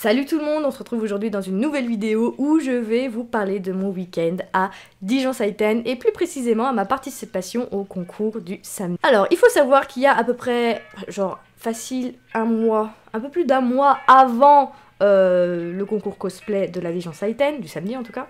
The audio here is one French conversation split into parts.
Salut tout le monde, on se retrouve aujourd'hui dans une nouvelle vidéo où je vais vous parler de mon week-end à Dijon-Saïten et plus précisément à ma participation au concours du samedi. Alors, il faut savoir qu'il y a à peu près, genre facile un mois, un peu plus d'un mois avant le concours cosplay de la Dijon-Saïten, du samedi en tout cas,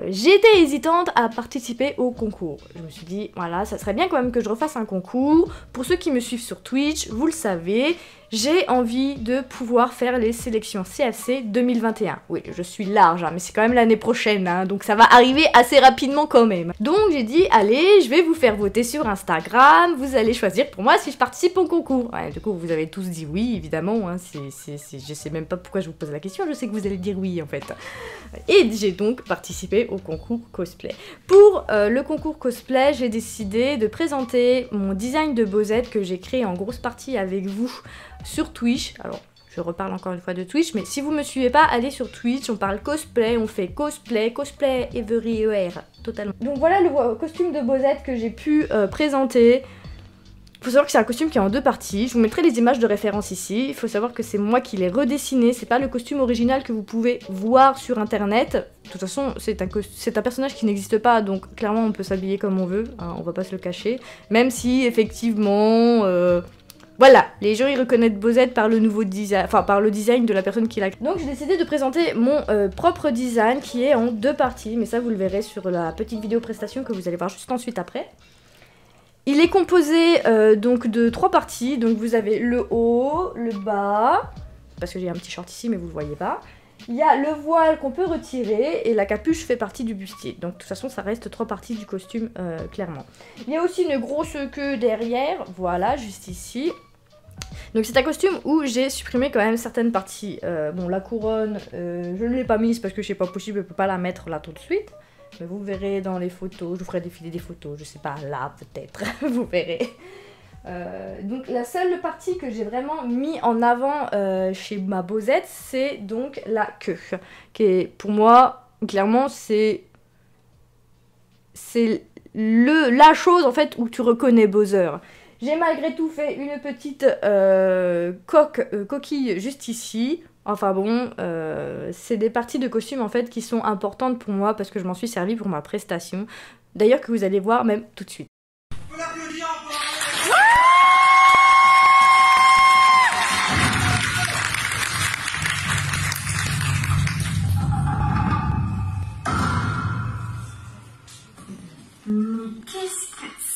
j'étais hésitante à participer au concours. Je me suis dit, voilà, ça serait bien quand même que je refasse un concours. Pour ceux qui me suivent sur Twitch, vous le savez, j'ai envie de pouvoir faire les sélections CFC 2021. Oui, je suis large, hein, mais c'est quand même l'année prochaine, hein, donc ça va arriver assez rapidement quand même. Donc j'ai dit, allez, je vais vous faire voter sur Instagram, vous allez choisir pour moi si je participe au concours. Ouais, du coup, vous avez tous dit oui, évidemment, hein, je sais même pas pourquoi je vous pose la question, je sais que vous allez dire oui en fait. Et j'ai donc participé au concours cosplay. Pour le concours cosplay, j'ai décidé de présenter mon design de Bozette que j'ai créé en grosse partie avec vous sur Twitch. Alors, je reparle encore une fois de Twitch, mais si vous me suivez pas, allez sur Twitch, on parle cosplay, on fait cosplay everywhere, totalement. Donc voilà le costume de Bozette que j'ai pu présenter. Faut savoir que c'est un costume qui est en deux parties, je vous mettrai les images de référence ici. Il faut savoir que c'est moi qui l'ai redessiné, c'est pas le costume original que vous pouvez voir sur internet. De toute façon, c'est un personnage qui n'existe pas, donc clairement on peut s'habiller comme on veut, hein, on va pas se le cacher. Même si effectivement... voilà, les gens ils reconnaissent Bozette par le nouveau design, enfin par le design de la personne qui l'a créé. Donc j'ai décidé de présenter mon propre design qui est en deux parties, mais ça vous le verrez sur la petite vidéo prestation que vous allez voir juste ensuite après. Il est composé donc de trois parties, donc vous avez le haut, le bas, parce que j'ai un petit short ici mais vous le voyez pas. Il y a le voile qu'on peut retirer et la capuche fait partie du bustier. Donc de toute façon ça reste trois parties du costume clairement. Il y a aussi une grosse queue derrière, voilà, juste ici. Donc c'est un costume où j'ai supprimé quand même certaines parties. Bon, la couronne, je ne l'ai pas mise parce que c'est pas possible, je peux pas la mettre là tout de suite. Mais vous verrez dans les photos, je vous ferai défiler des photos, je sais pas, là peut-être, vous verrez. Donc la seule partie que j'ai vraiment mis en avant chez ma Bozette, c'est donc la queue. Qui est, pour moi, clairement, c'est la chose en fait où tu reconnais Bowser. J'ai malgré tout fait une petite coquille juste ici. Enfin bon, c'est des parties de costume en fait qui sont importantes pour moi parce que je m'en suis servi pour ma prestation. D'ailleurs que vous allez voir même tout de suite.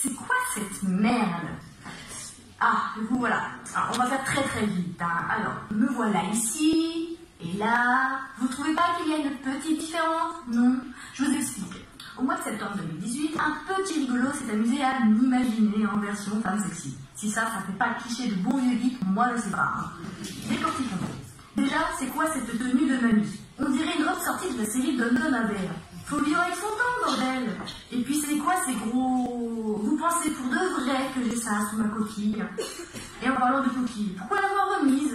C'est quoi cette merde? Ah, du coup voilà. Alors, on va faire très vite. Hein. Alors, me voilà ici, et là. Vous trouvez pas qu'il y a une petite différence? Non. Je vous explique. Au mois de septembre 2018, un petit rigolo s'est amusé à m'imaginer en version femme sexy. Si ça fait pas le cliché de bon vieux geek, moi je sais pas. Hein. Décortiquons. Déjà, c'est quoi cette tenue de mamie? On dirait une robe sortie de la série Downton Abbey. Faut vivre avec son temps, bordel. Et puis c'est quoi ces gros... Vous pensez pour de vrai que j'ai ça sous ma coquille? Et en parlant de coquille, pourquoi l'avoir remise?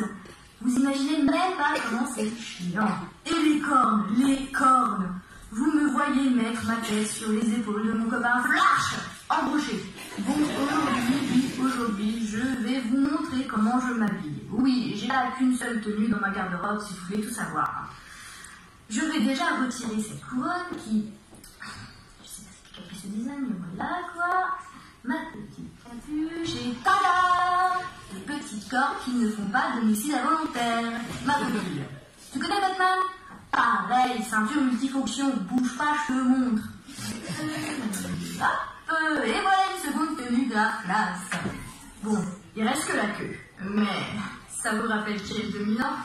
Vous imaginez même pas comment c'est chiant. Et les cornes. Vous me voyez mettre ma tête sur les épaules de mon copain Flash, embauché. Bon, aujourd'hui, je vais vous montrer comment je m'habille. Oui, j'ai là qu'une seule tenue dans ma garde-robe, si vous voulez tout savoir. Je vais déjà retirer cette couronne qui... Je sais pas qui a fait ce design, mais voilà quoi. Ma petite capuche et tada! Les petites cordes qui ne font pas d'homicide involontaire. Ma coquille. Tu connais Batman? Pareil, ceinture multifonction, bouge pas, je te montre. Hop, et voilà une seconde tenue de la classe. Bon, il reste que la queue. Mais ça vous rappelle qui est le dominant?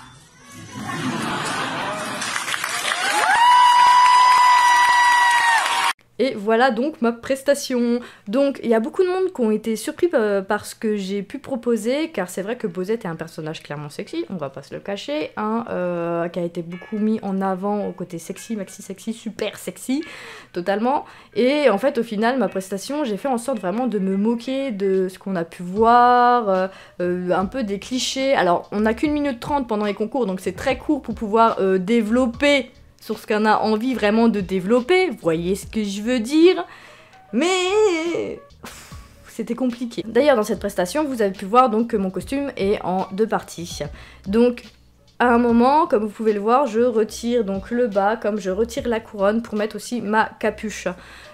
Et voilà donc ma prestation. Donc il y a beaucoup de monde qui ont été surpris par ce que j'ai pu proposer, car c'est vrai que Bozette est un personnage clairement sexy, on va pas se le cacher, hein, qui a été beaucoup mis en avant au côté sexy, maxi sexy, super sexy, totalement. Et en fait au final ma prestation, j'ai fait en sorte vraiment de me moquer de ce qu'on a pu voir, un peu des clichés. Alors on n'a qu'une minute 30 pendant les concours, donc c'est très court pour pouvoir développer sur ce qu'on a envie vraiment de développer, vous voyez ce que je veux dire, mais c'était compliqué. D'ailleurs dans cette prestation vous avez pu voir donc que mon costume est en deux parties. Donc à un moment, comme vous pouvez le voir, je retire donc le bas, comme je retire la couronne pour mettre aussi ma capuche.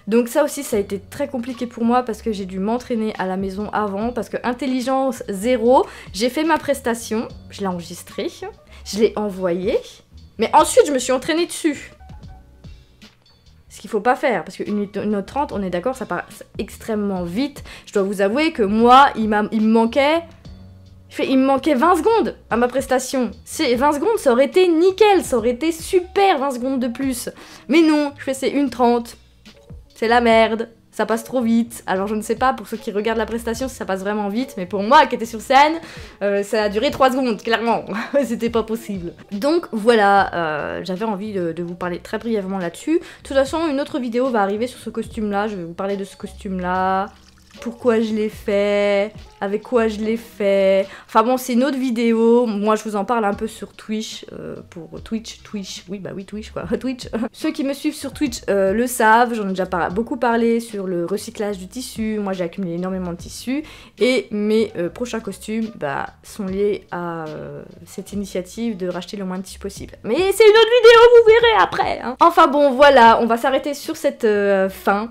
Donc ça aussi, ça a été très compliqué pour moi parce que j'ai dû m'entraîner à la maison avant, parce que intelligence zéro, j'ai fait ma prestation, je l'ai enregistrée, je l'ai envoyée, mais ensuite je me suis entraînée dessus. Ce qu'il faut pas faire, parce qu'une minute 30, on est d'accord, ça passe extrêmement vite. Je dois vous avouer que moi, il me manquait 20 secondes à ma prestation. 20 secondes, ça aurait été nickel, ça aurait été super 20 secondes de plus. Mais non, je fais c'est 1:30. C'est la merde, ça passe trop vite. Alors je ne sais pas pour ceux qui regardent la prestation si ça passe vraiment vite, mais pour moi qui était sur scène, ça a duré 3 secondes, clairement. C'était pas possible. Donc voilà, j'avais envie de vous parler très brièvement là-dessus. De toute façon, une autre vidéo va arriver sur ce costume-là. Je vais vous parler de ce costume-là. Pourquoi je l'ai fait, avec quoi je l'ai fait. Enfin bon, c'est une autre vidéo. Moi, je vous en parle un peu sur Twitch. Twitch. Oui, bah oui, Twitch quoi. Twitch. Ceux qui me suivent sur Twitch le savent. J'en ai déjà beaucoup parlé sur le recyclage du tissu. Moi, j'ai accumulé énormément de tissu. Et mes prochains costumes sont liés à cette initiative de racheter le moins de tissu possible. Mais c'est une autre vidéo, vous verrez après. Hein. Enfin bon, voilà. On va s'arrêter sur cette fin.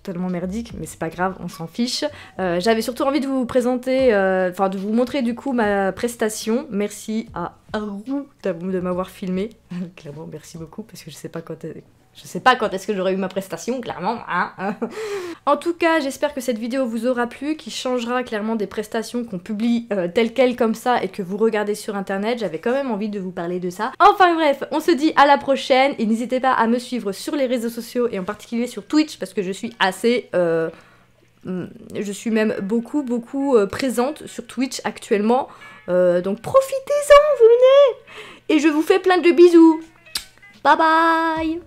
Tellement merdique, mais c'est pas grave, on s'en fiche. J'avais surtout envie de vous présenter, de vous montrer du coup ma prestation. Merci à Haru de m'avoir filmé. Clairement, merci beaucoup, parce que je sais pas quand est-ce que j'aurais eu ma prestation, clairement. Hein. En tout cas, j'espère que cette vidéo vous aura plu, qui changera clairement des prestations qu'on publie telles quelles comme ça et que vous regardez sur internet. J'avais quand même envie de vous parler de ça. Enfin bref, on se dit à la prochaine et n'hésitez pas à me suivre sur les réseaux sociaux et en particulier sur Twitch parce que je suis assez... je suis même beaucoup présente sur Twitch actuellement. Donc profitez-en, venez. Et je vous fais plein de bisous. Bye bye.